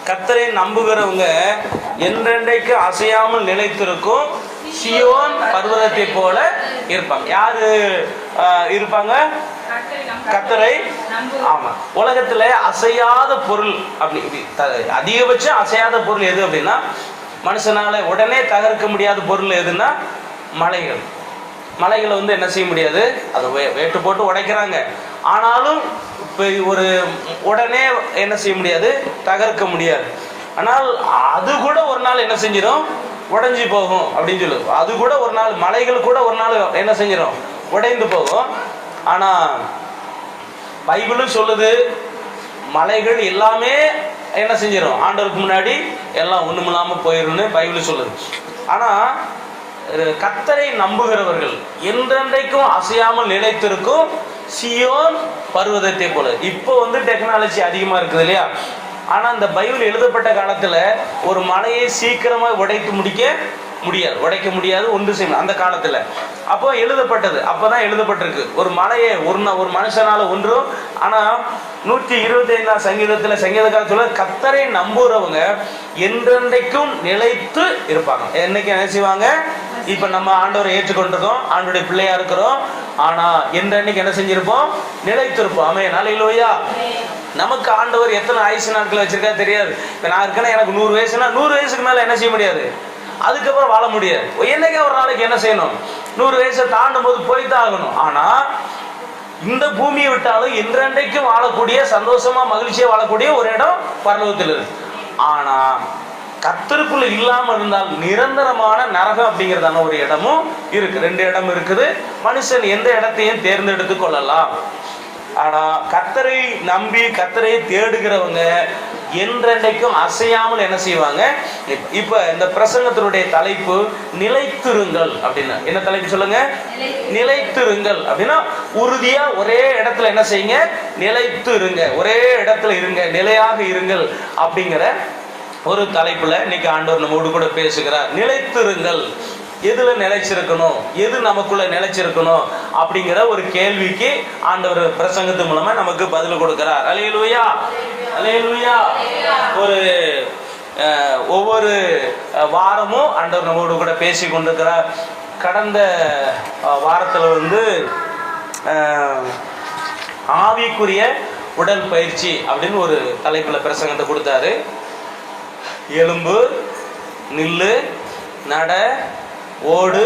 கர்த்தரை நம்புகிறவங்க என்றென்றைக்கு அசையாமல் நிலைத்திருக்கும் சியோன் பர்வதத்தை போல இருப்பாங்க. யாரு இருப்பாங்க? கர்த்தரை. ஆமா, உலகத்துல அசையாத பொருள் அப்படி அதிகபட்சம் அசையாத பொருள் எது அப்படின்னா, மனுஷனால உடனே தகர்க்க முடியாத பொருள் எதுன்னா மலைகள். மலைகளை என்ன செய்ய முடியாது, அதை வேட்டு போட்டு உடைக்கிறாங்க. ஆனாலும் இப்போ ஒரு உடனே என்ன செய்ய முடியாது, தகர்க்க முடியாது. ஆனால் அது கூட ஒரு நாள் என்ன செஞ்சிடும், உடைஞ்சி போகும் அப்படின்னு சொல்லுவோம். அது கூட ஒரு நாள், மலைகள் கூட ஒரு நாள் என்ன செஞ்சிடும், உடைந்து போகும். ஆனால் பைபிளும் சொல்லுது, மலைகள் எல்லாமே என்ன செஞ்சிடும், ஆண்டவருக்கு முன்னாடி எல்லாம் ஒண்ணுமில்லாம போயிடும்னு பைபிள் சொல்லுது. ஆனா கர்த்தரை நம்புகிறவர்கள் என்றென்றைக்கும் அசையாமல் நிலைத்திருக்கும் சியோன் பர்வதத்தை போல. இப்போ டெக்னாலஜி அதிகமா இருக்குது இல்லையா? ஆனா இந்த பைபிள் எழுதப்பட்ட காலத்துல ஒரு மலையை சீக்கிரமா உடைக்க முடியாது, ஒன்று செய்யணும் அந்த காலத்துல. அப்போ எழுதப்பட்டது, அப்பதான் எழுதப்பட்டிருக்கு. ஒரு மலையை ஒரு மனுஷனால ஒன்றும். ஆனா 125 சங்கீதத்துல சொல்ல, கர்த்தரை நம்புறவங்க என்றென்றைக்கும் நிலைத்து இருப்பாங்க. என்னைக்கு என்ன செய்வாங்க? இப்ப நம்ம ஆண்டவரை ஏற்றுக்கொண்டிருக்கோம், ஆண்டவருடைய பிள்ளையா இருக்கிறோம். ஆனா என்றென்னைக்கு என்ன செஞ்சிருப்போம், நிலைத்திருப்போம். ஆமென், அல்லேலூயா. நமக்கு ஆண்டவர் எத்தனை ஆயுசு நாட்கள் வச்சிருக்கா தெரியாது. இப்ப நான் இருக்கேன்னா எனக்கு 100 வயசுனா 100 வயசுக்கு மேல என்ன செய்ய முடியாது, அதுக்கப்புறம் வாழ முடியாது. என்னைக்கே ஒரு நாளைக்கு என்ன செய்யணும், 100 வயசை தாண்டும் போது போய்தான் ஆகணும். ஆனா இந்த பூமியை விட்டாலும் என்றென்றைக்கும் வாழக்கூடிய, சந்தோஷமா மகிழ்ச்சியா வாழக்கூடிய ஒரு இடம் பரலோகத்தில் இருக்கு. ஆனா கர்த்தருக்குள்ள இல்லாம இருந்தால் நிரந்தரமான நரகம் அப்படிங்கிறதான ஒரு இடமும் இருக்கு. 2 இடம் இருக்குது. மனுஷன் எந்த இடத்தையும் தேர்ந்தெடுத்து கொள்ளலாம். ஆனா கர்த்தரை நம்பி கர்த்தரை தேடுகிறவங்க என்றென்றைக்கும் அசையாமல் என்ன செய்வாங்க. இப்ப இந்த பிரசங்கத்தினுடைய தலைப்பு நிலைத்திருங்கள் அப்படின்னா என்ன தலைப்பு சொல்லுங்க? நிலைத்திருங்கள் அப்படின்னா உறுதியா ஒரே இடத்துல என்ன செய்யுங்க, நிலைத்து இருங்க, ஒரே இடத்துல இருங்க, நிலையாக இருங்கள் அப்படிங்கிற ஒரு தலைப்புல இன்னைக்கு ஆண்டவர் நம்மோடு கூட பேசுகிறார். நிலைத்திருங்கள். எதுல நிலைச்சிருக்கணும், எது நமக்குள்ள நிலைச்சிருக்கணும் அப்படிங்கிற ஒரு கேள்விக்கு ஆண்டவர் பிரசங்கத்து மூலமா நமக்கு பதில் கொடுக்கிறார். அல்லேலூயா, அல்லேலூயா. ஒரு ஒவ்வொரு வாரமும் ஆண்டவர் நம்மோடு கூட பேசி கொண்டிருக்கிறார். கடந்த வாரத்துல ஆவிக்குரிய உடல் பயிற்சி அப்படின்னு ஒரு தலைப்புல பிரசங்கத்தை கொடுத்தாரு. எலும்பு, நில்லு, நட, ஓடு,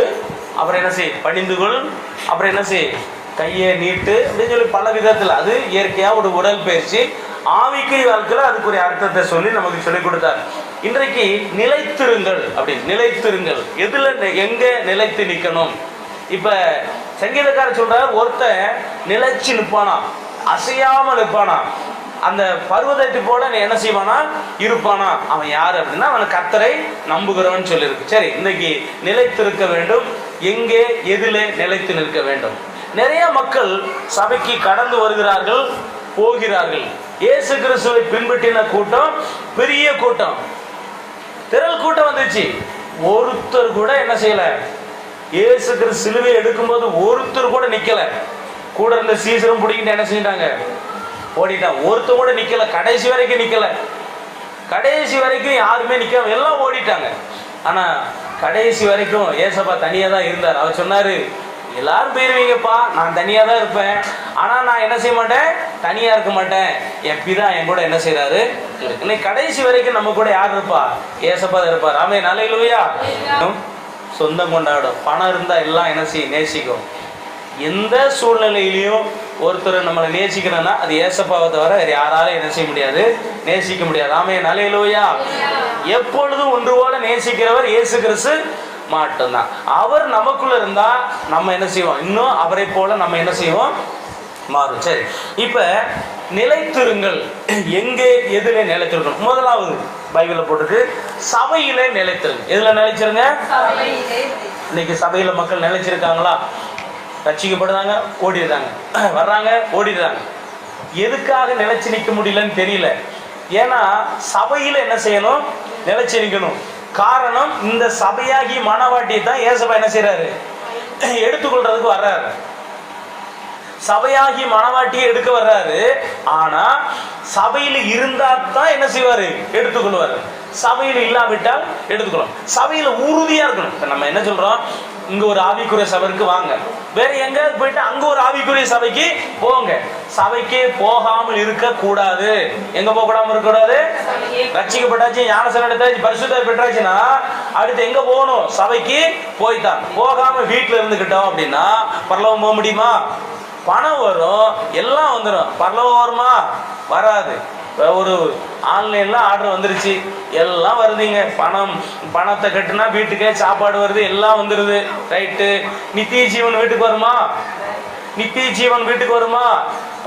அப்புறம் என்ன செய், பணிந்துகொள், அப்புறம் என்ன செய், கையை நீட்டு அப்படின்னு சொல்லி பல விதத்தில். அது இயற்கையா ஒரு உடல் பயிற்சி. ஆவிக்குரிய வாழ்க்கையில் அதுக்குரிய அர்த்தத்தை சொல்லி நமக்கு சொல்லிக் கொடுத்தார். இன்றைக்கு நிலைத்திருங்கள் அப்படின்னு. நிலைத்திருங்கள், எதுல எங்க நிலைத்து நிக்கணும். இப்ப சங்கீதக்காரர் சொல்றார், ஒருத்தன் நிலைச்சு நிற்பானா, அசையாம நிற்பானா, அந்த பர்வதத்தை போல என்ன செய்வானா, இருப்பானா. அவன் யாரு அப்படின்னா, அவன் கர்த்தரை நம்புகிறவன் சொல்லியிருக்கு. சரி, இன்னைக்கு நிலைத்திருக்க வேண்டும். எங்கே, எதில நிலைத்து நிற்க வேண்டும்? நிறைய மக்கள் சபைக்கு கடந்து வருகிறார்கள், போகிறார்கள். இயேசு கிறிஸ்துவை பின்பற்றின கூட்டம் பெரிய கூட்டம், திரள் கூட்டம் வந்துச்சு. ஒருத்தர் கூட என்ன செய்யல, இயேசு கிறிஸ்து சிலுவை எடுக்கும்போது ஒருத்தர் கூட நிக்கல. கூட இருந்த சீசரும் பிடிக்கிட்டு என்ன செஞ்சிட்டாங்க, ஓடிட்டான். ஒருத்தர் கூட நிக்கல, கடைசி வரைக்கும் நிக்கல. கடைசி வரைக்கும் யாருமே நிக்காம எல்லாம் ஓடிட்டாங்க. ஆனா கடைசி வரைக்கும் ஏசப்பா தனியா தான் இருந்தார். அவர் சொன்னாரு, எல்லாரும் போயிருவீங்கப்பா, நான் தனியா தான் இருப்பேன். ஆனா நான் என்ன செய்ய மாட்டேன், தனியா இருக்க மாட்டேன். என் பிதா என் கூட என்ன செய்யறாரு. இன்னைக்கு கடைசி வரைக்கும் நம்ம கூட யார் இருப்பா, ஏசப்பா தான் இருப்பார். ஆமென், அல்லேலூயா. சொந்தம் கொண்டாடும். பணம் இருந்தா எல்லாம் என்ன செய்யும், நேசிக்கும். எந்த சூழ்நிலையிலையும் ஒருத்தர் நம்மளை நேசிக்கணும்னா அது ஏசப்பாவை தவிர வேற யாராலும் என்ன செய்ய முடியாது, நேசிக்க முடியாது. ஆமென், அல்லேலூயா. எப்பொழுதும் ஒன்று போல நேசிக்கிறவர் இயேசு கிறிஸ்து மட்டும்தான். அவர் நமக்குள்ள இருந்தா நம்ம என்ன செய்வோம், இன்னும் அவரை போல நம்ம என்ன செய்வோம், மாறும். சரி, இப்ப நிலைத்திருங்கள். எங்கே, எதுல நிலைத்திருக்கணும்? முதலாவது பைபிள்ல போட்டுருக்கு, சபையிலே நிலைத்திருங்க. எதுல நிலைச்சிருங்க? இன்னைக்கு சபையில மக்கள் நிலைச்சிருக்காங்களா? ரட்சிக்கப்படுறாங்க, ஓடிடுறாங்க, வர்றாங்க, ஓடிடுறாங்க. எதுக்காக நிலைச்சு நிற்க முடியலன்னு தெரியல. ஏன்னா சபையில என்ன செய்யணும், நிலைச்சு நிற்கணும். காரணம், இந்த சபையாகி மனவாட்டியை தான் ஏசப்பா என்ன செய்யறாரு, எடுத்துக்கொள்றதுக்கு வர்றாரு. சபையாகி மனவாட்டியை எடுக்க வர்றாரு. ஆனா சபையில இருந்தா தான் என்ன செய்வாரு? எடுத்துக்கொள்வாரு. சபையில இல்லாவிட்டால் எடுத்துக்கணும். சபையில உறுதியா இருக்கணும். நம்ம என்ன சொல்றோம்? இங்க ஒரு ஆவிக்குரிய சபைக்கு வாங்க, வேற எங்காவது போயிட்டு அங்க ஒரு ஆவிக்குரிய சபைக்கு போங்க. சபைக்கே போகாமல் இருக்க கூடாது. எங்க போக கூடாம இருக்க கூடாது? ரட்சிக்கப்பட்டாச்சு, ஞானஸ்நானம் எடுத்தாச்சு, பரிசுத்தம் பெற்றாச்சுன்னா அடுத்து எங்க போகணும்? சபைக்கு போய்தான். போகாம வீட்டுல இருந்துகிட்டோம் அப்படின்னா பரலோகம் போக முடியுமா? பணம் வரும், எல்லாம் வந்துடும். பரலோகம் வருமா? வராது. ஒரு ஆன்லைன்ல ஆர்டர் வந்துருச்சு, எல்லாம் வருதுங்க. பணத்தை கட்டுனா வீட்டுக்கே சாப்பாடு வருது, எல்லாம் வந்துருது. ரைட்டு. நித்திய ஜீவன் வீட்டுக்கு வருமா? நித்திய ஜீவன் வீட்டுக்கு வருமா?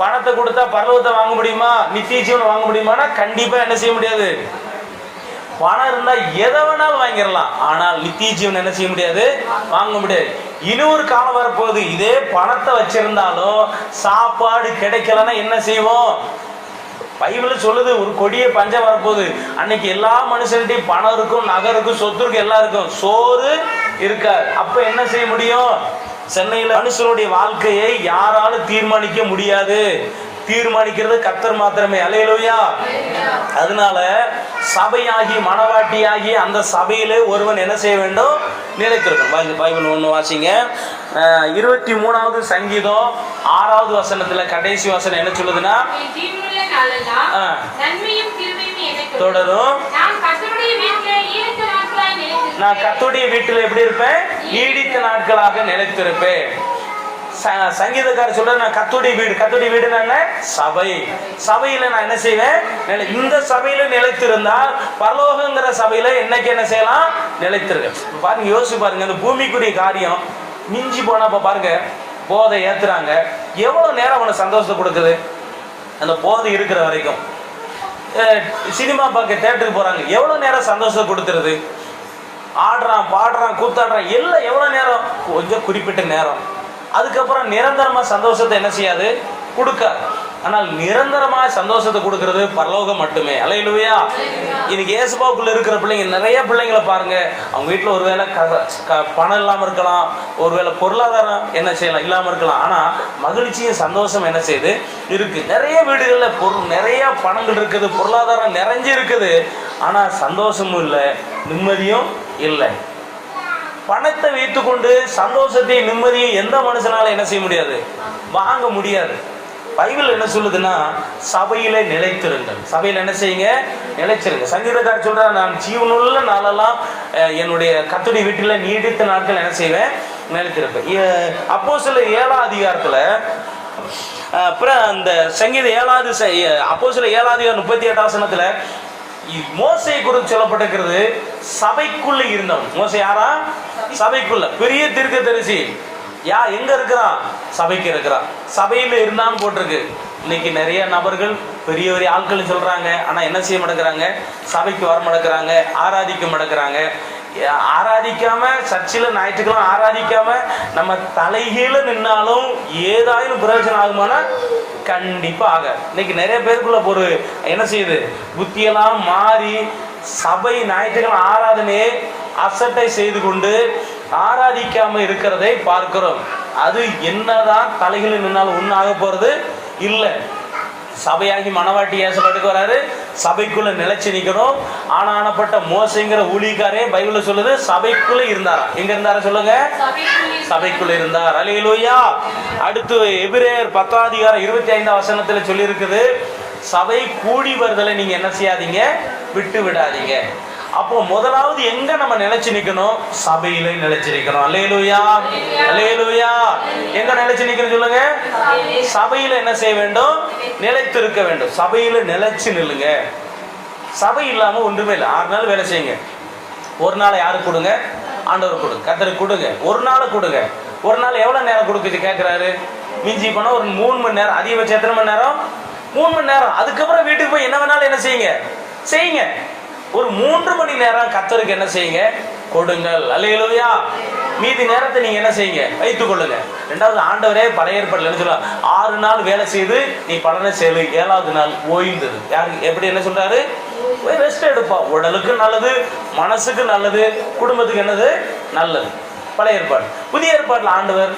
பணத்தை கொடுத்தா பரலோகத்தை வாங்க முடியுமா? நித்திய ஜீவன் வாங்க முடியுமானா கண்டிப்பா என்ன செய்ய முடியாது. பணம் இருந்தா எதை வேணாலும் வாங்கிடலாம், ஆனால் நித்திய ஜீவன் என்ன செய்ய முடியாது? வாங்க முடியாது. இன்னொரு காலம் வரப்போகுது, இதே பணத்தை வச்சிருந்தாலும் சாப்பாடு கிடைக்கலன்னா என்ன செய்வோம்? பைபிள் சொல்லுது, ஒரு கொடிய பஞ்சம் வரப்போகுது. அன்னைக்கு எல்லா மனுஷன்ட்டையும் பணம் இருக்கும், நகை இருக்கும், சொத்து இருக்கும், எல்லாம் இருக்கும், சோறு இருக்காது. அப்ப என்ன செய்ய முடியும்? சென்னையில மனுஷனுடைய வாழ்க்கையை யாராலும் தீர்மானிக்க முடியாது. தீர்மானிக்கிறது கர்த்தர் மாத்திரமே. அல்லேலூயா. அதனால சபையாகி மனவாட்டியாகி அந்த சபையிலே ஒருவன் என்ன செய்ய வேண்டும்? நிலைத்திருக்கும். பைபிள் ஒன்று வாசிங்க. 23வது சங்கீதம் 6வது வசனத்துல கடைசி வசனம் என்ன சொல்லுதுன்னா, தொடரும், நான் கர்த்தருடைய வீட்டில் எப்படி இருப்பேன்? நீடித்த நாட்களாக நிலைத்திருப்பேன். சங்கீதக்காரர் சொல்ற, நான் கர்த்தருடைய வீடு. கர்த்தருடைய வீடு என்ன? சபை. சபையில நான் என்ன செய்வேன்? இந்த சபையில நிலைத்திருந்தால் பரலோகங்கிற சபையில என்னைக்கு என்ன செய்யலாம்? நிலைத்திருக்க. பாருங்க, யோசிச்சு பாருங்க, இந்த பூமிக்குரிய காரியம் மிஞ்சி போனா பாருங்க, போதை ஏத்துறாங்க, எவ்வளவு நேரம் அவனுக்கு சந்தோஷத்தை கொடுக்குது? அந்த போதை இருக்கிற வரைக்கும். சினிமா பார்க்க தேட்டருக்கு போறாங்க, எவ்வளவு நேரம் சந்தோஷத்தை கொடுத்துருது? ஆடுறான், பாடுறான், கூத்தாடுறான், எல்லாம் எவ்வளவு நேரம்? கொஞ்சம் குறிப்பிட்ட நேரம். அதுக்கப்புறம் நிரந்தரமா சந்தோஷத்தை என்ன செய்யாது? கொடுக்காது. ஆனால் நிரந்தரமா சந்தோஷத்தை கொடுக்கிறது பரலோகம் மட்டுமே. அல்லேலூயா. இன்னைக்கு இயேசுவுக்குள்ள இருக்கிற பிள்ளைங்க, நிறைய பிள்ளைங்களை பாருங்க, அவங்க வீட்டில் ஒருவேளை பணம் இல்லாம இருக்கலாம், ஒருவேளை பொருளாதாரம் என்ன செய்யலாம் இல்லாம இருக்கலாம், ஆனா மகிழ்ச்சியும் சந்தோஷம் என்ன செய்யுது? இருக்கு. நிறைய வீடுகளில் நிறைய பணங்கள் இருக்குது, பொருளாதாரம் நிறைஞ்சு இருக்குது, ஆனா சந்தோஷமும் இல்லை, நிம்மதியும் இல்லை. பணத்தை வைத்துக்கொண்டு சந்தோஷத்தை நிம்மதியை எந்த மனுஷனால என்ன செய்ய முடியாது? வாங்க முடியாது. பைபிள் என்ன சொல்லுதுன்னா, சபையில நிலைத்திருங்கள். சபையில என்ன செய்யுங்க? நிலைச்சிருங்க. சங்கீதக்காரர் சொல்ற, நான் ஜீவனுள்ள நாளெல்லாம் என்னுடைய கர்த்தருடைய வீட்டில் நீடித்த நாட்கள் என்ன செய்வேன்? நிலைத்திருப்பேன். அப்போஸ்தலர் 7ஆம் அதிகாரத்துல அப்புறம் அந்த சங்கீத 7வது அப்போஸ்தலர் 7ஆம் அதிகாரம் 38ஆம் வசனத்துல மோசே குறித்து சொல்லப்பட்டிருக்கிறது. சபைக்குள்ள இருந்தவன். மோசே யாரா? சபைக்குள்ள பெரிய தீர்க்கதரிசி. எங்க இருக்கிறான்? சபைக்கு இருக்கிறான். சபையில இருந்தான்னு போட்டிருக்கு. இன்னைக்கு நிறைய நபர்கள் பெரிய பெரிய ஆட்கள் சொல்றாங்க, ஆனா என்ன செய்ய மாட்டேங்கிறாங்க? சபைக்கு வர மாட்டேங்கிறாங்க, ஆராதிக்க மாட்டேங்கிறாங்க. ஆராதிக்காம சர்ச்சில் ஞாயிற்றுக்கிழமை ஆராதிக்காம நம்ம தலைகீழ நின்னாலும் ஏதாயும் பிரயோஜனம் ஆகுமானா? கண்டிப்பா ஆக. இன்னைக்கு நிறைய பேருக்குள்ள ஒரு என்ன செய்யுது? புத்தியெல்லாம் மாறி சபை ஞாயிற்றுக்கிழமை ஆராதனையே அசட்டை செய்து கொண்டு ஆராதிக்காம இருக்கிறதை பார்க்கிறோம். அது என்னதான் தலைகீழ நின்னாலும் ஒன்னும் ஆக போறது இல்லை. சபையாகி மனவாட்டி ஏசப்பாட்டுக்கு வராரு, சபைக்குள்ள நிலைச்சு நிற்கிறோம். ஆனானப்பட்ட மோசைங்கிற ஊழியக்காரே பைபிள்ல சொல்லுது, சபைக்குள்ள இருந்தாரா? எங்க இருந்தாரா சொல்லுங்க? சபைக்குள்ள இருந்தார். அல்லேலூயா. அடுத்து எபிரேயர் 10ஆம் அதிகாரம் 25ஆம் வசனத்துல சொல்லி இருக்குது, சபை கூடி வருதலை நீங்க என்ன செய்யாதீங்க? விட்டு விடாதீங்க. அப்போ முதலாவது எங்க நம்ம நிலைச்சு நிக்கணும்? சபையில நிலைச்சு நிக்கணும். அல்லேலூயா, அல்லேலூயா. எங்க நிலைச்சு நிக்கணும் சொல்லுங்க? சபையில என்ன செய்ய வேண்டும்? நிலைத்து இருக்க வேண்டும். சபையில நிலைச்சு நில்லுங்க. சபை இல்லாம ஒன்றுமே இல்லை. 6 நாள் வேலை செய்யுங்க. ஒரு நாளை யாருக்கு கொடுங்க? ஆண்டவர் கொடுங்க, கர்த்தருக்கு கொடுங்க. ஒரு நாளை கொடுங்க. ஒரு நாள் எவ்வளவு நேரம் கொடுக்குது கேட்கிறாரு? மிஞ்சி போனா ஒரு 3 மணி நேரம். அதிகபட்சம் எத்தனை மணி நேரம்? 3 மணி நேரம். அதுக்கப்புறம் வீட்டுக்கு போய் என்ன வேணாலும் என்ன செய்யுங்க? செய்யுங்க. ஒரு 3 மணி நேரம் கர்த்தருக்கு என்ன செய்யுங்க? கொடுங்கள். அல்லேலூயா. மீதி நேரத்தை நீங்க என்ன செய்யுங்க? வைத்துக் கொள்ளுங்க. ரெண்டாவது, ஆண்டவரே பழைய ஏற்பாடுல என்ன சொல்றாரு? 6 நாள் வேலை செய்து நீ பலனை செய்யு, 7வது நாள் ஓய்ந்தது. யாருக்கு எப்படி என்ன சொல்றாரு? ரெஸ்ட் எடுப்பா. உடலுக்கு நல்லது, மனசுக்கு நல்லது, குடும்பத்துக்கு என்னது? நல்லது. பழைய ஏற்பாடு. புதிய ஏற்பாடுல ஆண்டவர்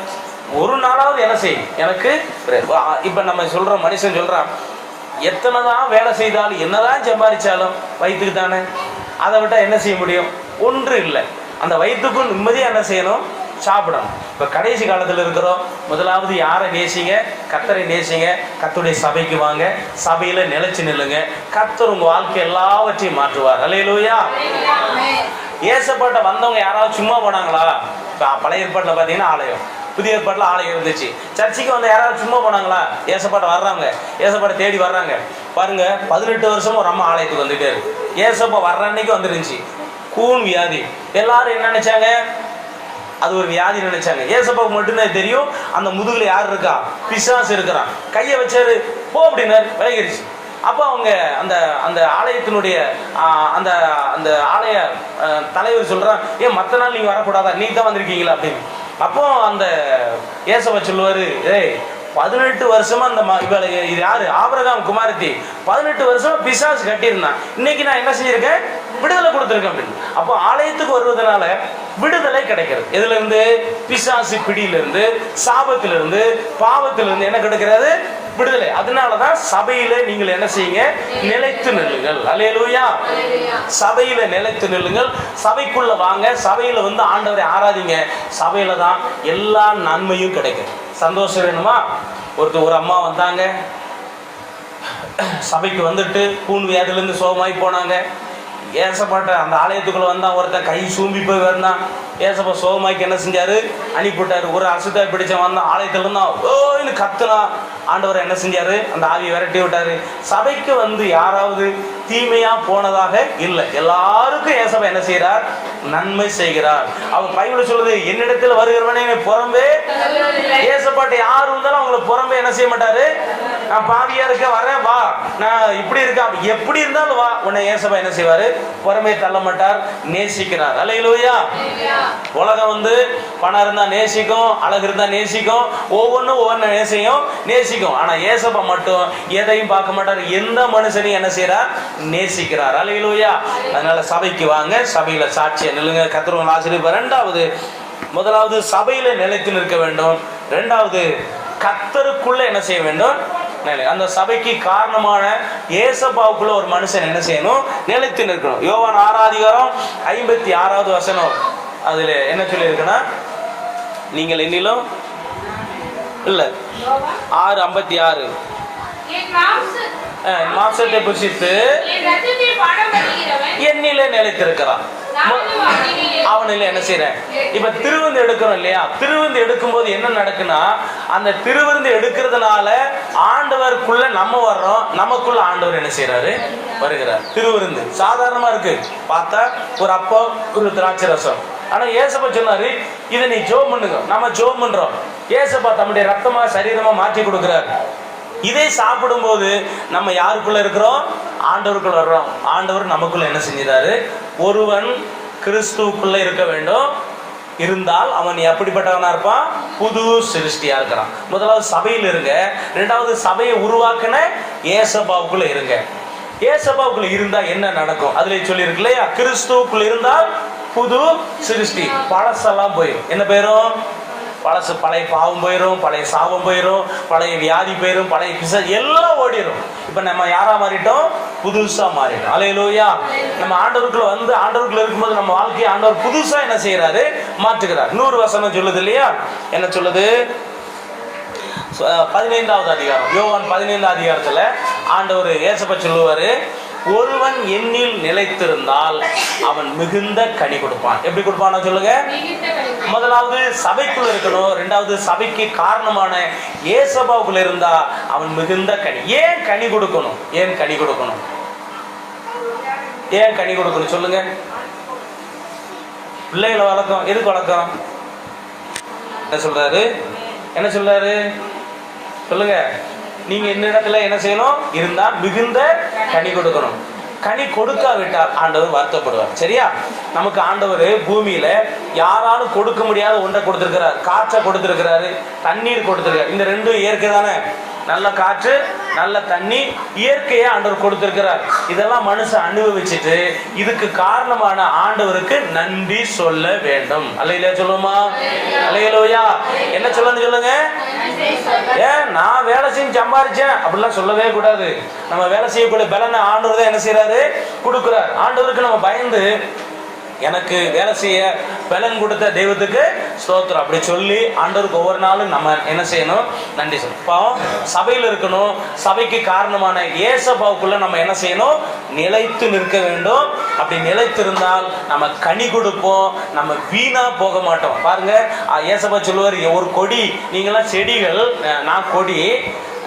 ஒரு நாளாவது என்ன செய் எனக்கு. இப்ப நம்ம சொல்ற மனுஷன் சொல்றான், எத்தனை தான் வேலை செய்தாலும் என்னதான் சம்பாதிச்சாலும் வயிற்றுக்கு தானே, அதை விட்டா என்ன செய்ய முடியும், ஒன்று இல்லை. அந்த வயிற்றுக்கும் நிம்மதியாக என்ன செய்யணும், சாப்பிடணும். இப்போ கடைசி காலத்தில் இருக்கிறோம். முதலாவது யாரை நேசிங்க, கர்த்தரை நேசிங்க, கர்த்தருடைய சபைக்கு வாங்க, சபையில் நிலைச்சு நில்லுங்க, கர்த்தர் உங்கள் வாழ்க்கை எல்லாவற்றையும் மாற்றுவார். அல்லேலூயா. ஏசப்பாட்ட வந்தவங்க யாராவது சும்மா போனாங்களா? இப்போ பழைய ஏற்பாட்டில் பார்த்தீங்கன்னா ஆலயம், புதிய ஏற்பாட்டில் ஆலயம் இருந்துச்சு. சர்ச்சைக்கு வந்து யாராவது சும்மா போனாங்களா? ஏசப்பாட்ட வர்றாங்க, ஏசப்பாட்ட தேடி வர்றாங்க. பாருங்க, 18 வருஷமும் ஒரு அம்மா ஆலயத்துக்கு வந்துட்டே இருக்கு. ஏசப்பா வர்ற அன்னைக்கு வந்துருந்துச்சு கூன் வியாதி. எல்லாரும் என்ன நினைச்சாங்க, அது ஒரு வியாதி நினைச்சாங்க. ஏசப்பாவுக்கு மட்டும்தான் தெரியும் அந்த முதுகுல யார் இருக்கா, பிசாசு இருக்கிறான். கையை வச்சாரு, போ அப்படின்னாரு, விலகிருச்சு. அப்போ அவங்க அந்த அந்த ஆலயத்தினுடைய அந்த அந்த ஆலய தலைவர் சொல்றான், ஏன் மற்ற நாள் நீங்க வரக்கூடாதா, நீ தான் வந்திருக்கீங்களா அப்படின்னு. அப்போ அந்த ஏசப்பா சொல்லுவாரு, ஏய் 18 வருஷமா அந்த இது யாரு, ஆபிரகாம் குமாரத்தி 18 வருஷமா பிசாசு கட்டியிருந்தான். இன்னைக்கு நான் என்ன செஞ்சிருக்கேன், விடுதலை கொடுத்துருக்கேன் அப்படின்னு. அப்போ ஆலயத்துக்கு வருவதனால விடுதலை கிடைக்கிறது. எதுல இருந்து, பிசாசு பிடியிலிருந்து, சாபத்திலிருந்து, பாவத்திலிருந்து என்ன கிடைக்கிறது, விடுதலை. அதனாலதான் சபையில நீங்கள் என்ன செய்யுங்க, நிலைத்து நில்லுங்கள். அல்லேலூயா. சபையில நிலைத்து நில்லுங்கள், சபைக்குள்ள வாங்க, சபையில வந்து ஆண்டவரை ஆராதிங்க. சபையில தான் எல்லா நன்மையும் கிடைக்கும். சந்தோஷம் வேணுமா? ஒரு அம்மா வந்தாங்க, சபைக்கு வந்துட்டு கூன் வியாதிலிருந்து சோகமாய் போனாங்க. ஏசப்பாட்ட அந்த ஆலயத்துக்குள்ள வந்தான், ஒருத்தன் கை சூம்பி போய் வந்தான். ஏசப்பா சோகமாய்க்கு என்ன செஞ்சாரு, அனுப்பிவிட்டாரு. ஒரு அசுத்தாய் பிடிச்சவன் வந்தான், ஆலயத்துல இருந்தான், ஓன்னு கத்துனா. ஆண்டவர் என்ன செஞ்சாரு, அந்த ஆவியை விரட்டி விட்டாரு. சபைக்கு வந்து யாராவது தீமையா போனதாக இல்லை, எல்லாருக்கும் ஏசப்பா என்ன செய்யறார், நன்மை செய்கிறார். அவர் பைபிள் சொல்லுது, என்னிடத்தில் வருகிறவனே புறம்பே. ஏசப்பாட்ட யாரு இருந்தாலும் அவங்களை புறம்பே என்ன செய்ய மாட்டாரு, நான் பாவியா இருக்க வரேன் வா, நான் இப்படி இருக்கேன், எப்படி இருந்தாலும் வா, உன்னை ஏசப்பா என்ன செய்வாரு, புறமே தள்ள மாட்டார், நேசிக்கிறார். அல்லேலூயா. உலகம் வந்து பணம் இருந்தா நேசிக்கும், அழகு இருந்தா நேசிக்கும், ஒவ்வொன்றும் ஒவ்வொன்று நேசிக்கும். ஆனா ஏசப்பா மட்டும் எதையும் பார்க்க மாட்டார், எந்த மனுஷனையும் என்ன செய்யறார், நேசிக்கிறார். அல்லேலூயா. அதனால சபைக்கு வாங்க, சபையில சாட்சியை நில்லுங்க, கர்த்தர் ஆசீர்வதிப்பார். முதலாவது சபையில நிலைத்து நிற்க வேண்டும். இரண்டாவது கர்த்தருக்குள்ள என்ன செய்ய வேண்டும், அந்த சபைக்கு காரணமான ஏசப்பாவுக்குள்ள ஒரு மனுஷன் என்ன செய்யணும், நிலைத்து நிற்கணும். யோவான் 6:56 அதுல என்ன சொல்லி இருக்குன்னா, நீங்கள் என்னிலும் இல்ல 6:56 மாம்சத்தை புசித்து என்னிலே நிலைத்திருக்கிறான், அவனில என்ன செய்யறேன். இப்ப திருவிருந்து எடுக்கிறோம் இல்லையா, திருவிருந்து எடுக்கும் போது என்ன நடக்குன்னா, அந்த திருவிருந்து எடுக்கிறதுனால ஆண்டவருக்குள்ள நம்ம வர்றோம், நமக்குள்ள ஆண்டவர் என்ன செய்யறாரு, வருகிறார். திருவிருந்து சாதாரணமா இருக்கு பார்த்தா, ஒரு அப்பம் ஒரு திராட்சை ரசம். ஆனா ஏசப்பா சொன்னாரு, இதை நீ ஜோம் பண்ணுங்க. நம்ம ஜோம் பண்றோம், ஏசப்பா தம்முடைய ரத்தமா சரீரமா மாற்றி கொடுக்கிறார். இதை சாப்பிடும் போது நம்ம யாருக்குள்ள இருக்கிறோம், ஆண்டவருக்குள்ள வர்றோம். ஆண்டவர் நமக்குள்ள என்ன செஞ்சாரு, ஒருவன் கிறிஸ்துவுக்குள்ள இருக்க வேண்டும், இருந்தால் அவன் எப்படிப்பட்டவனா இருப்பான், புது சிருஷ்டியா இருக்கிறான். முதலாவது சபையில் இருங்க, இரண்டாவது சபையை உருவாக்கின ஏசப்பாவுக்குள்ள இருங்க. ஏசப்பாவுக்குள்ள இருந்தா என்ன நடக்கும், அதுல சொல்லி இருக்கு இல்லையா, கிறிஸ்துவுக்குள்ள இருந்தால் புது சிருஷ்டி. பழசெல்லாம் போயிடும். என்ன போயிரும், பழசு, பழைய பாவம் போயிடும், பழைய சாபம் போயிடும், பழைய வியாதி போயிடும், பழைய பிசாசு எல்லாம் ஓடிடும். இப்ப நம்ம யாரா மாறிட்டோம், புதுசா மாறிட்டோம். அல்லேலூயா. நம்ம ஆண்டவருக்குள்ள வந்து ஆண்டவருக்குள்ள இருக்கும்போது நம்ம வாழ்க்கையை ஆண்டவர் புதுசா என்ன செய்யறாரு, மாற்றுகிறார். 100 வசனம் சொல்லுது இல்லையா, என்ன சொல்லுது, 15வது அதிகாரம், யோவான் 15வது அதிகாரத்துல ஆண்டவர் ஏசப்பா சொல்லுவாரு, ஒருவன் என்னில் நிலைத்திருந்தால் அவன் மிகுந்த கனி கொடுப்பான். எப்படி கொடுப்பான் சொல்லுங்க. முதலாவது சபைக்குள்ள இருக்கணும், இரண்டாவது சபைக்கு காரணமான ஏசப்பாவுக்குள்ள இருந்தா அவன் மிகுந்த கனி. ஏன் கனி கொடுக்கணும், ஏன் கனி கொடுக்கணும், ஏன் கனி கொடுக்கணும் சொல்லுங்க. பிள்ளைகளை வளர்க்கும், எதுக்கு வளர்க்கும், என்ன சொல்றாரு, என்ன சொல்றாரு சொல்லுங்க. நீங்க இந்த இடத்துல என்ன செய்யணும், இருந்தா மிகுந்த கனி கொடுக்கணும். கனி கொடுக்காவிட்டால் ஆண்டவர் வருத்தப்படுவார். சரியா, நமக்கு ஆண்டவர் பூமியில யாராலும் கொடுக்க முடியாத ஒன்றை கொடுத்திருக்கிறார். காற்றை கொடுத்திருக்கிறாரு, தண்ணீர் கொடுத்திருக்காரு. இந்த ரெண்டும் இயற்கை தானே. நல்ல காற்று, நல்ல தண்ணி, இயற்கையா ஆண்டவர் கொடுத்திருக்கிறார். இதெல்லாம் மனுஷன் அனுபவிச்சுட்டு இதுக்கு காரணமான ஆண்டவருக்கு நன்றி சொல்ல வேண்டும். அல்லேலூயா சொல்லுமா? அல்லேலூயா. என்ன சொல்லணும் சொல்லுங்க. ஏன் நான் வேலை செஞ்சு சம்பாதிச்சேன் அப்படிலாம் சொல்லவே கூடாது. நம்ம வேலை செய்யக்கூடிய பலனை ஆண்டவர் தான் என்ன செய்யறாரு? கொடுக்கிறார். ஆண்டவருக்கு நம்ம பயந்து எனக்கு வேலை செய்ய பலன் கொடுத்த தெய்வத்துக்கு ஸ்தோத்திரம் அப்படி சொல்லி ஆண்டவருக்கு ஒவ்வொரு நாளும் நம்ம என்ன செய்யணும்? நன்றி சொல்லணும். இப்போ சபையில் இருக்கணும். சபைக்கு காரணமான ஏசப்பாவுக்குள்ள நம்ம என்ன செய்யணும்? நிலைத்து நிற்க வேண்டும். அப்படி நிலைத்து இருந்தால் நம்ம கனி கொடுப்போம், நம்ம வீணா போக மாட்டோம். பாருங்க, ஏசப்பா சொல்லுவார், ஒரு கொடி, நீங்களாம் செடிகள், நான் கொடி,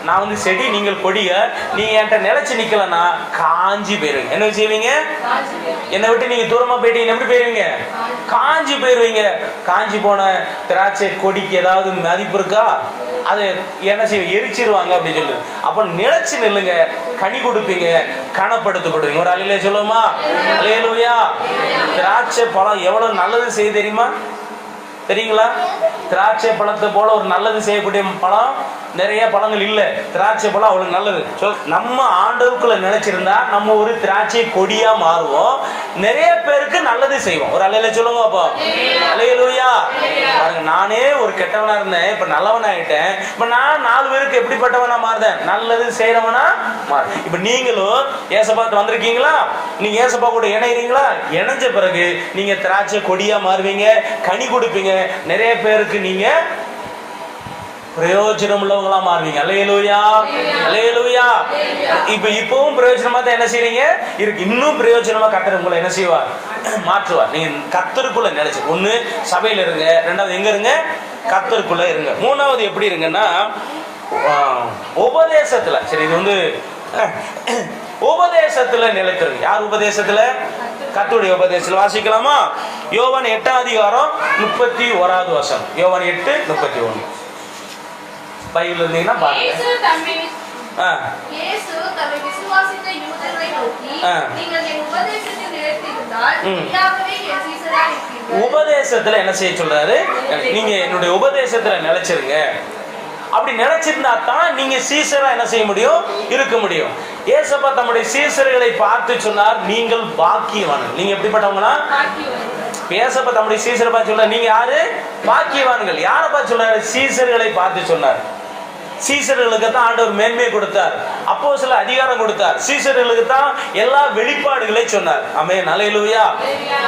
நான் வந்து செடி, நீங்கள் கொடிய, நீங்க என்கிட்ட நிலைச்சு நிக்கலன்னா காஞ்சி போயிருவீங்க. என்ன செய்வீங்க? என்னை விட்டு நீங்க தூரமா போயிட்டீங்க, எப்படி போயிருவீங்க? காஞ்சி போயிருவீங்க. காஞ்சி போன திராட்சை கொடிக்கு ஏதாவது மதிப்பு இருக்கா? அது என்ன செய்வீங்க? எரிச்சிருவாங்க அப்படின்னு சொல்லு. அப்ப நிலைச்சு நில்லுங்க, கனி கொடுப்பீங்க, கனப்படுத்தப்படுவீங்க. ஒரு அல்லேலூயா சொல்லுமா? அல்லேலூயா. திராட்சை பழம் எவ்வளவு நல்லது செய்ய தெரியுமா? தெரியுங்களா? திராட்சை பழத்தை போல ஒரு நல்லது செய்யக்கூடிய பழம் நிறைய பழங்கள் இல்லை. திராட்சை பழம் அவ்வளவு நல்லது. நம்ம ஆண்டவருக்குள்ள நினைச்சிருந்தா நம்ம ஒரு திராட்சை கொடியா மாறுவோம், நிறைய பேருக்கு நல்லது செய்வோம். ஒரு அல்லேலூயா சொல்லுங்க. அப்போ அல்லேலூயா. பாருங்க, நானே ஒரு கெட்டவனா இருந்தேன், இப்ப நல்லவனா ஆயிட்டேன். இப்ப நான் 4 பேருக்கு எப்படிப்பட்டவனா மாறுதேன்? நல்லது செய்யறவனா மாறு. இப்ப நீங்களும் ஏசப்பாட்டு வந்திருக்கீங்களா? நீங்க ஏசப்பா கூட இணைறீங்களா? இணைஞ்ச பிறகு நீங்க திராட்சை கொடியா மாறுவீங்க, கனி கொடுப்பீங்க, நிறைய பேருக்கு நீங்க பிரயோஜனம் உள்ளவங்களா மாறுவீங்க. அல்லேலூயா, அல்லேலூயா. இப்பவும் பிரயோஜனமா தான் என்ன செய்றீங்க? இருக்கு. இன்னும் பிரயோஜனமா கர்த்தர் உங்களை என்ன செய்வார்? மாற்றுவார். நீங்க கர்த்தருக்குள்ள நினைச்சு, ஒண்ணு சபையில இருங்க, ரெண்டாவது எங்க இருங்க? கர்த்தருக்குள்ள இருங்க. மூணாவது எப்படி இருங்கன்னா உபதேசத்துல. சரி, இது வந்து உபதேசத்துல நிலைத்திருங்க. யார் உபதேசத்துல? கர்த்தருடைய உபதேசத்துல. வாசிக்கலாமா? யோவான் 8ஆம் அதிகாரம் 31வது வசனம். யோவான் 8:31. பைபிள் இருந்தீங்கன்னா பாருங்க. இயேசு தம்மை விசுவாசித்த யூதர்களை நோக்கி, நீங்கள் என் உபதேசத்தில் நிலைத்திருந்தால் மெய்யாகவே என் சீசராய் இருப்பீர்கள். உபதேசத்துல என்ன செய்ய சொல்றாரு? நீங்க என்னுடைய உபதேசத்துல நிலைச்சிருங்க. அப்படி நினைச்சிருந்தா தான் நீங்க சீசரா என்ன செய்ய முடியும்? இருக்க முடியும். ஏசப்பா தம்முடைய சீசர்களை பார்த்து சொன்னார், நீங்கள் பாக்கியவான்கள். நீங்க எப்படிப்பட்டவங்களா? ஏசப்பா தம்முடைய சீசரை பார்த்து சொன்னார், நீங்க யாரு? பாக்கியவான்கள். யாரை பார்த்து சொன்னார்? சீசர்களை பார்த்து சொன்னார். சீசர்களுக்கு தான் ஆண்டவர் மேன்மையை கொடுத்தார், அப்போஸ்தல அதிகாரம் கொடுத்தார், சீசர்களுக்கு தான் எல்லா வெளிப்பாடுகளை சொன்னார். ஆமென், அல்லேலூயா.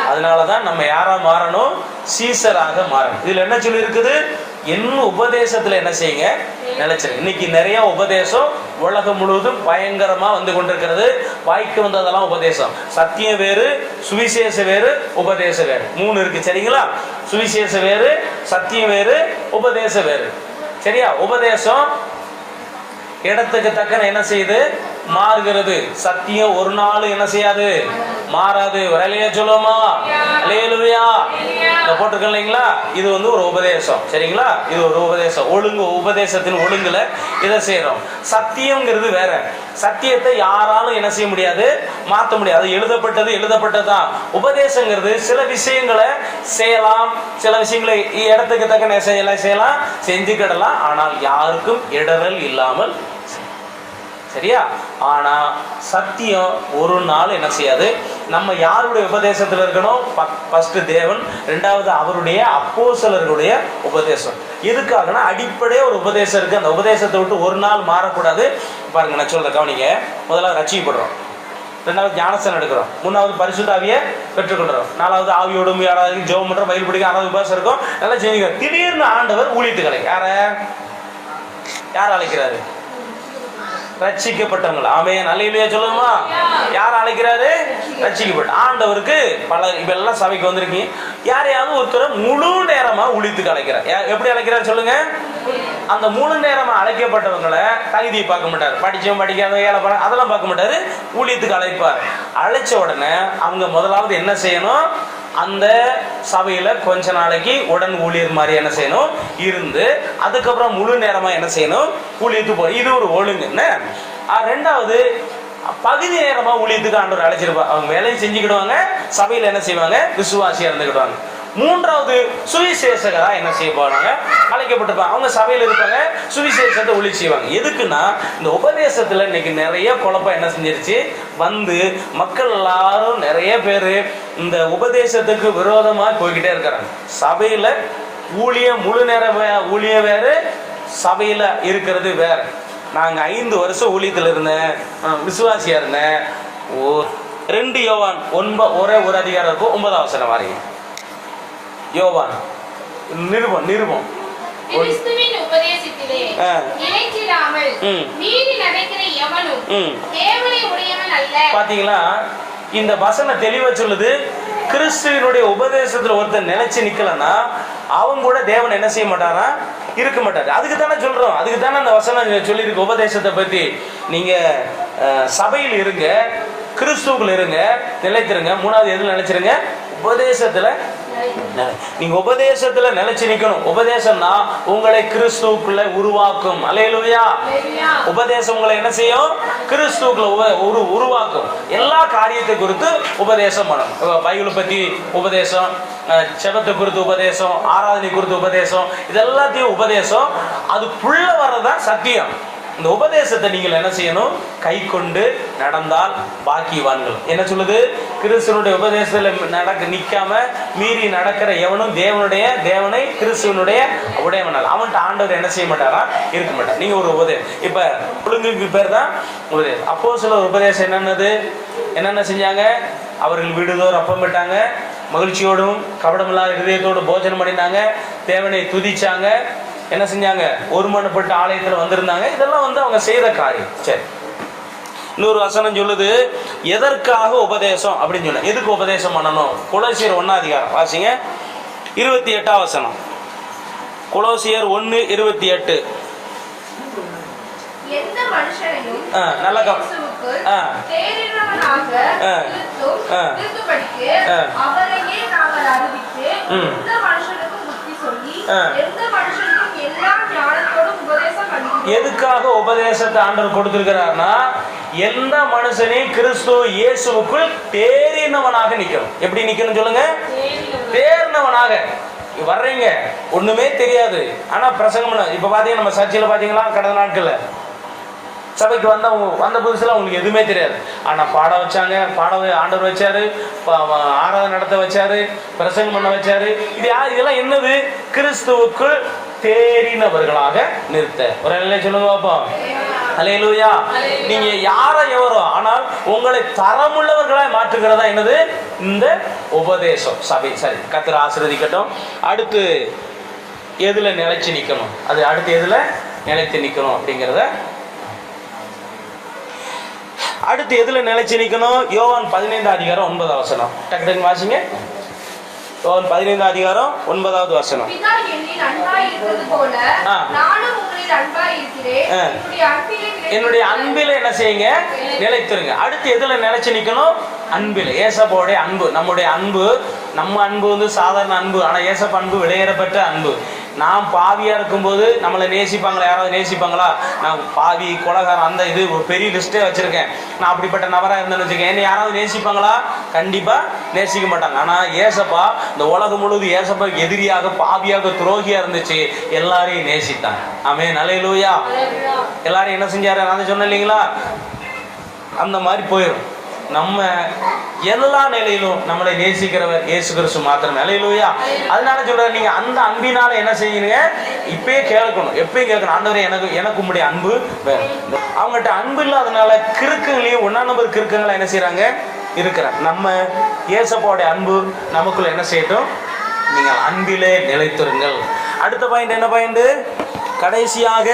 அதனாலதான் நம்ம யாரா மாறணும்? சீசராக மாறணும். இதுல என்ன சொல்லி இருக்குது? என்ன உபதேசத்துல என்ன செய்யுங்க? நினைச்சிருக்கு. இன்னைக்கு நிறைய உபதேசம் உலகம் முழுவதும் பயங்கரமா வந்து கொண்டிருக்கிறது. வாய்க்கு வந்ததெல்லாம் உபதேசம். சத்தியம் வேறு, சுவிசேஷ வேறு, உபதேசம் வேறு. 3 இருக்கு. சரிங்களா? சுவிசேஷ வேறு, சத்தியம் வேறு, உபதேசம் வேறு. சரியா? உபதேசம் இடத்துக்கு தக்கன என்ன செய்யுது? மாறுகிறது. சத்தியம் ஒரு நாள் என்ன செய்யாது? மாறாது. வரலையா சொல்லுமா? அல்லேலூயா. இத போட்டுருக்க இல்லைங்களா? இது வந்து ஒரு உபதேசம். சரிங்களா? இது ஒரு உபதேசம். ஒழுங்கு, உபதேசத்தின் ஒழுங்குல இதை செய்யறோம். சத்தியம்ங்கிறது வேற. சத்தியத்தை யாராலும் என்ன செய்ய முடியாது? மாற்ற முடியாது. எழுதப்பட்டதுதான். உபதேசங்கிறது சில விஷயங்களை செய்யலாம், சில விஷயங்களை இடத்துக்கு தக்க செய்யலாம், செஞ்சுக்கிடலாம். ஆனால் யாருக்கும் இடரல் இல்லாமல். சரியா? ஆனா சத்தியம் ஒரு நாள் என்ன செய்யாது? நம்ம யாருடைய உபதேசத்தில் இருக்கணும்? ஃபர்ஸ்ட் தேவன், ரெண்டாவது அவருடைய அப்போஸ்தலர்களுடைய உபதேசம். எதுக்காகனா அடிப்படையே ஒரு உபதேசம் இருக்கு. அந்த உபதேசத்தை விட்டு ஒரு நாள் மாறக்கூடாது. பாருங்க, நான் சொல்றேன், கவனிங்க. முதல்ல ரட்சிக்கப்படுறோம், ரெண்டாவது ஞானஸ்தானம் எடுக்கிறோம், மூணாவது பரிசுத்த ஆவியை பெற்றுக்கொள்றோம், நாலாவது ஆவியோடும் யாராவது ஜெபம் பண்றோம், பைபிள் படிக்க, ஆறாவது உபவாசம் இருக்கும், நல்லா ஜெபிக்கிறோம். திடீர்னு ஆண்டவர் ஊழியத்துக்களை யார் அழைக்கிறாரு? ரட்சிக்கப்பட்டவங்க. ஆமென், அல்லேலூயா சொல்லுமா? யார் அழைக்கிறாரு? ரட்சிக்கப்பட்ட ஆண்டவருக்கு பல. இப்ப எல்லாம் சபைக்கு வந்திருக்கீங்க, யாரையாவது ஒருத்தர் முழு நேரமா ஊழியத்துக்கு அழைக்கிறார். எப்படி அழைக்கிறார் சொல்லுங்க? அந்த முழு நேரமா அழைக்கப்பட்டவங்களை தகுதியை பார்க்க மாட்டாரு, படிச்சவன் படிக்காத ஏழை பணம் அதெல்லாம் பார்க்க மாட்டாரு, ஊழியத்துக்கு அழைப்பார். அழைச்ச உடனே அவங்க முதலாவது என்ன செய்யணும்? அந்த சபையில கொஞ்ச நாளைக்கு உடன் ஊழியர் மாதிரி என்ன செய்யணும்? இருந்து அதுக்கப்புறம் முழு நேரமா என்ன செய்யணும்? ஊழியத்துக்கு போய். இது ஒரு ஒழுங்கு. ரெண்டாவது, பகுதி நேரமா ஊழியத்துக்கு ஆண்டவர் அழைச்சிருப்பார். அவங்க வேலையை செஞ்சுக்கிடுவாங்க, சபையில என்ன செய்வாங்க? விசுவாசியா இருந்துக்கிடுவாங்க. மூன்றாவது சுவிசேஷகரா என்ன செய்ய போறாங்க, அழைக்கப்பட்டிருப்பாங்க. அவங்க சபையில் இருப்பாங்க, சுவிசேஷத்தை ஒளி செய்வாங்க. எதுக்குன்னா இந்த உபதேசத்துல இன்னைக்கு நிறைய குழப்பம் என்ன செஞ்சிருச்சு வந்து மக்கள் எல்லாரும் நிறைய பேர் இந்த உபதேசத்துக்கு விரோதமா போய்கிட்டே இருக்கிறாங்க. சபையில ஊழியம் முழு நேர ஊழியம் வேறு, சபையில இருக்கிறது வேற. நாங்க 5 வருஷம் ஊழியத்தில் இருந்தேன், விசுவாசியா இருந்தேன். 2 யோவான் ஒரே ஒரு அதிகாரம் இருக்கும், 9ஆம் வசனம் வரையும். யோவான் நிருபம் கிறிஸ்துவின் உபதேசத்திலே இறைச்சிடாமல் மீறி நடக்கிற எவனும் தேவனை உடையவன் அல்ல. பாத்தீங்களா, இந்த வசனம் தெளிவா சொல்லுது. கிறிஸ்துவினுடைய உபதேசத்துல ஒருத்தர் நிலைச்சு நிக்கலன்னா அவங்க கூட தேவன் என்ன செய்ய மாட்டாரா, இருக்க மாட்டாரு. அதுக்கு தானே சொல்றோம், அதுக்கு தானே அந்த வசனம் சொல்லியிருக்கு உபதேசத்தை பத்தி. நீங்க சபையில் இருங்க, கிறிஸ்துவுக்குள்ள இருங்க, நிலைத்திருங்க. 3வது எதுல நிலைச்சிருங்க, உபதேசத்துல. நீங்க உபதேசத்துல நிலைச்சு நிக்கணும். உபதேசம்னா உங்களை கிறிஸ்துவுக்குள்ள உருவாக்கும். அல்லேலூயா. உபதேசம் உங்களை என்ன செய்யும், கிறிஸ்துவுக்குள்ள உருவாக்கும். எல்லா காரியத்தை குறித்து உபதேசம் பண்ணணும். பைபிளை பத்தி உபதேசம், செபத்தை குறித்து உபதேசம், ஆராதனை குறித்து உபதேசம், இதெல்லாத்தையும் உபதேசம். அதுக்குள்ள வர்றதான் சத்தியம். இந்த உபதேசத்தை நீங்கள் என்ன செய்யணும், கை கொண்டு நடந்தால் பாக்கியவான்கள். என்ன சொல்லுது, கிறிஸ்துவனுடைய உபதேசத்துல நிக்காம மீறி நடக்கிற எவனும் தேவனை கிறிஸ்துவனுடைய உடையவனால் அவன்கிட்ட ஆண்டவர் என்ன செய்ய மாட்டாரா, இருக்க மாட்டார். நீங்க ஒரு உபதேசம் இப்ப ஒழுங்குக்கு பேர் தான் உபதேசம். அப்போஸ்தலர் உபதேசம் என்னென்ன செஞ்சாங்க, அவர்கள் வீடுதோறும் அப்பம் விட்டாங்க, மகிழ்ச்சியோடும் கபடமில்லாத இதயத்தோடு போஜனம் பண்ணினாங்க, தேவனை துதிச்சாங்க, என்ன செஞ்சாங்க, ஒருமனப்பட்ட ஆலயத்தில் வந்திருந்தாங்க. இதெல்லாம் அவங்க செய்த காரியம். சரி, இன்னொரு வசனம் சொல்லுது எதற்காக உபதேசம் அப்படின்னு சொல்ல. எதுக்கு உபதேசம் பண்ணணும்? கொலோசியர் 1ஆம் அதிகாரம் வாசிங்க, 28ஆம் வசனம். கொலோசியர் 1:28. எந்த மனுஷனையும் நல்ல அவரையே நாங்கள் அறிவித்து எந்த மனுஷனுக்கும் புத்தி சொல்லி எந்த மனுஷனுக்கும் எல்லா ஞானத்தோடும் உபதேசம் பண்ணி. எதுக்காக உபதேசத்தை ஆண்டவர் கொடுத்திருக்கிறார்னா, எந்த மனுஷனையும் கிறிஸ்து இயேசுவுக்குள் தேறினவனாக நிக்கணும். எப்படி நிக்கணும் சொல்லுங்க, தேறினவனாக. வர்றீங்க ஒண்ணுமே தெரியாது, ஆனா பிரசங்கம் பண்ண. இப்ப பாத்தீங்கன்னா நம்ம சர்ச்சையில பாத்தீங்களா, கடந்த நாட்கள்ல சபைக்கு வந்த புதுசுல உங்களுக்கு எதுவுமே தெரியாது, ஆனா பாட வச்சாங்க, ஆண்டவர் வச்சாரு, ஆராதனை நடத்த வச்சாரு, பிரசங்கம் பண்ண வச்சாரு. இதெல்லாம் என்னது, கிறிஸ்துவுக்குள் தேறினவர்களாக நிறுத்த. ஒரு நிலை சொல்லுங்க பாப்போம். அல்லேலூயா. நீங்க யாரோ எவரோ, ஆனால் உங்களை தரமுள்ளவர்களாய் மாற்றுகிறதா என்னது, இந்த உபதேசம். சபை சரி, கர்த்தர் ஆசீர்வதிக்கட்டும். அடுத்து எதுல நிலைச்சு நிக்கணும், அது அடுத்து எதுல நிலைத்து நிக்கணும் அப்படிங்கிறத, அடுத்து எதுல நிலைச்சு நிக்கணும், யோவான் 15ஆம் அதிகாரம் 9ஆம் வசனம். டக்கு வாசிங்க. யோவான் 15ஆம் அதிகாரம் 9வது வசனம். பிதா என்னில் அன்பாய் இருக்கிறது போல நானும் உங்களில் அன்பாய் இருக்கிறேன். என்னுடைய அன்பிலே என்ன செய்யுங்க, நிலைத்திருங்க. அடுத்து எதுல நிலைச்சு நிக்கணும், அன்பில். ஏசப்பாவுடைய அன்பு, நம்முடைய அன்பு. நம்ம அன்பு சாதாரண அன்பு, ஆனா ஏசப்பா அன்பு விலையேறப்பட்ட அன்பு. நாம் பாவியா இருக்கும்போது நம்மளை நேசிப்பாங்களா, யாராவது நேசிப்பாங்களா? நான் பாவி, கொலகாரம், அந்த இது ஒரு பெரிய லிஸ்டே வச்சிருக்கேன். நான் அப்படிப்பட்ட நபரா இருந்தேன்னு வச்சுக்கேன், என்ன யாராவது நேசிப்பாங்களா? கண்டிப்பா நேசிக்க மாட்டாங்க. ஆனா ஏசப்பா இந்த உலகம் முழுவதும் ஏசப்பா எதிரியாக, பாவியாக, துரோகியா இருந்துச்சு, எல்லாரையும் நேசித்தாங்க. ஆமென், அல்லேலூயா. எல்லாரையும் என்ன செஞ்சாரு, நான் சொன்னேன் இல்லைங்களா, அந்த மாதிரி போயிடும். நம்ம எல்லா நிலையிலும் நம்மளை நேசிக்கிறவர் இயேசு கிறிஸ்து மாத்திரமே. அல்லேலூயா. அதனால சொல்றேன், நீங்க அந்த அன்பினால என்ன செய்யுங்க, இப்பயே கேட்கணும், எப்பயும் கேட்கணும், ஆண்டவரே எனக்கு உங்களுடைய அன்பு வேணும். அவங்ககிட்ட அன்பு இல்லாதனால கிறுக்குங்களையும் 1ஆம் நம்பர் கிறுக்குங்களை என்ன செய்யறாங்க, இருக்கிறாங்க. நம்ம ஏசப்பாவுடைய அன்பு நமக்குள்ள என்ன செய்யட்டும், நீங்கள் அன்பிலே நிலைத்திருங்கள். அடுத்த பாயிண்ட் என்ன பாயிண்ட், கடைசியாக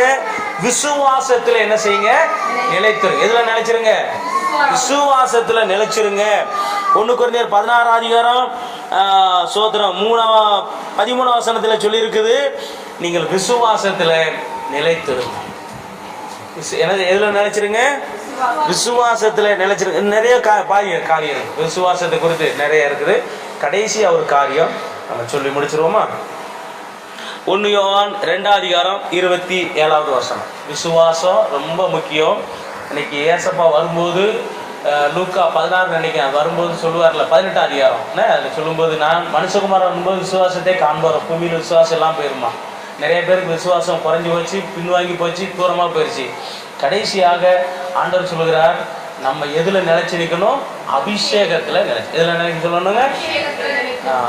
விசுவாசத்துல என்ன செய்யுங்க, நிலைத்திருங்க. எதுல நிலைச்சிருங்க, விசுவாசத்துல நிலைச்சிருங்க. 1 கொரிந்தியர் 16ஆம் அதிகாரம் சோத்திரம் 13ஆம் வசனத்துல சொல்லி இருக்குது, நீங்கள் விசுவாசத்துல நிலைத்திருங்க. எதுல நிலைச்சிருங்க, விசுவாசத்துல நிலைச்சிருங்க. நிறைய காரியம் இருக்கு, விசுவாசத்தை குறித்து நிறைய இருக்குது. கடைசியா ஒரு காரியம் நம்ம சொல்லி முடிச்சிருவோமா. 1 யோவான் 2ஆம் அதிகாரம் 27வது வசனம். விசுவாசம் ரொம்ப முக்கியம். இன்னைக்கு ஏசப்பா வரும்போது லூக்கா 16 நினைக்கிறேன் வரும்போது சொல்லுவார்ல 18 அதிகாரம் அதில் சொல்லும்போது நான் மனுஷகுமாரன் வரும்போது விசுவாசத்தை காண்பார், பூமியில் விசுவாசம் எல்லாம் போயிருமா. நிறைய பேருக்கு விசுவாசம் குறைஞ்சி போச்சு, பின்வாங்கி போச்சு, தூரமாக போயிடுச்சு. கடைசியாக ஆண்டவர் சொல்லுகிறார், நம்ம எதுல நிலைச்சு நிற்கணும்? அபிஷேகத்துல நிலைச்சு. எதுல நினைக்க சொல்லணுங்க?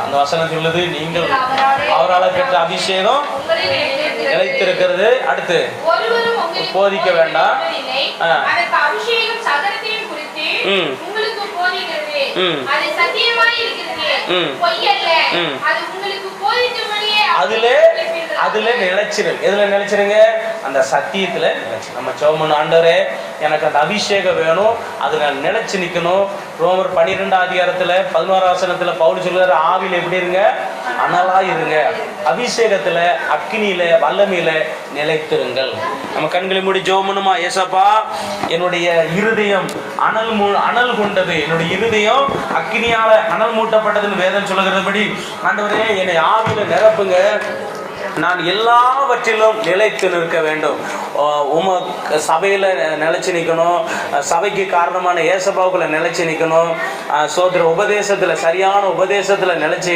அந்த வசனம் சொல்லுது, நீங்கள் அவரால் பெற்ற அபிஷேகம் நிலைத்திருக்கிறது. அடுத்து போதிக்க வேண்டாம். அதுல நிலைச்சிருங்க. எதுல நிலைச்சிருங்க? அந்த சத்தியத்துல நிலைச்சு. நம்ம சோமன் ஆண்டவரே எனக்கு அந்த அபிஷேகம் வேணும், அது நான் நிலைச்சு நிக்கணும். ரோமர் 12 அதிகாரத்துல 11 வசனத்துல பவுல் சொல்றாரு, ஆவியில எப்படி இருங்க? அனலா இருங்க. அபிஷேகத்துல அக்னியில வல்லமையில நிலைத்திருங்கள். நம்ம கண்களை மூடி ஜெபம்ணுமா? ஏசப்பா, என்னுடைய இருதயம் அனல் கொண்டது, என்னுடைய இருதயம் அக்னியால அனல் மூட்டப்பட்டதுன்னு வேதம் சொல்லுகிறபடி ஆண்டவரே என்னை ஆவியில நிரப்புங்க. நான் எல்லாவற்றிலும் நிலைத்து நிற்க வேண்டும். சபையில் நிலைச்சு நிற்கணும், சபைக்கு காரணமான ஏசப்பாவுக்குள்ள நிலைச்சு நிற்கணும், சோதர உபதேசத்தில் சரியான உபதேசத்தில் நிலைச்சு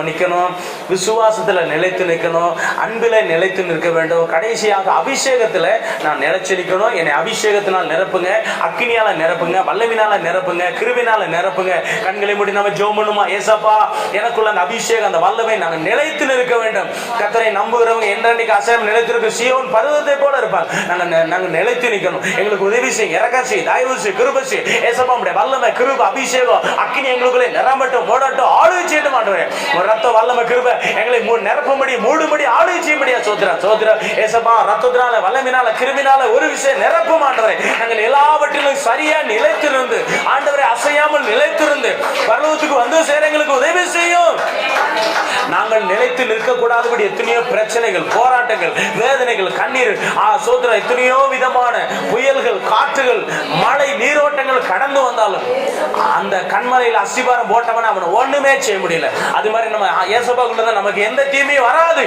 நிற்கணும், விசுவாசத்தில் நிலைத்து நிற்கணும், அன்பில் நிலைத்து நிற்க வேண்டும். கடைசியாக அபிஷேகத்தில் நான் நிலைச்சு நிற்கணும். என்னை அபிஷேகத்தினால் நிரப்புங்க, அக்கினியால் நிரப்புங்க, வல்லவினால நிரப்புங்க, கிருபினால நிரப்புங்க. கண்களை மூடி நம்ம ஜெபம் பண்ணுமா? ஏசப்பா, எனக்குள்ள அந்த அபிஷேகம் அந்த வல்லமை நாங்கள் நிலைத்து நிற்க வேண்டும். கர்த்தரை நம்புகிறவங்க என்றைக்கு அசையாமல் நிலைத்திருக்க சீயோன் பர்வதத்தை போல இருப்பாங்க. நாங்க நிலைத்து நிற்கணும். எங்களுக்கு உதவி செய்யுங்க, இரக்கம் செய்யுங்க, தயவு செய்யுங்க, கிருபை செய்யுங்க. ஏசப்பா, உம்முடைய வல்லமை, கிருபை, அபிஷேகம், அக்கினி எங்களுக்குள்ளே நிரம்பட்டும், மூடட்டும், ஆளுகை செய்யட்டும். ஆண்டவரே, உங்க ரத்த வல்லமை, கிருபை எங்களை நிரப்பும்படி, மூடும்படி, ஆளுகை செய்யும்படியா சோத்திரம். ஏசப்பா, ரத்தத்தினால, வல்லமினால, கிருமினால ஒரு விஷயம் நிரப்பும். ஆண்டவரே, நாங்கள் எல்லாவற்றிலும் சரியா நிலைத்திருந்து, ஆண்டவரை அசையாமல் நிலைத்திருந்து பரலோகத்துக்கு வந்து சேர எங்களுக்கு உதவி செய்யும். நாங்கள் நிலைத்து நிற்க கூடாதபடி எத்தனையோ பிரச்சனைகள், போராட்டங்கள், வேதனைகள், கண்ணீர், சோதனை, எத்தனையோ விதமான புயல்கள், காற்றுகள், மழை, நீரோட்டங்கள் கடந்து வந்தாலும் அந்த கண்மலையில் அஸ்திபாரம் போட்டவன அவன் ஒண்ணுமே செய்ய முடியல. அது மாதிரி நம்ம ஏசப்பாக்குள்ளதான் நமக்கு எந்த தீமையும் வராது.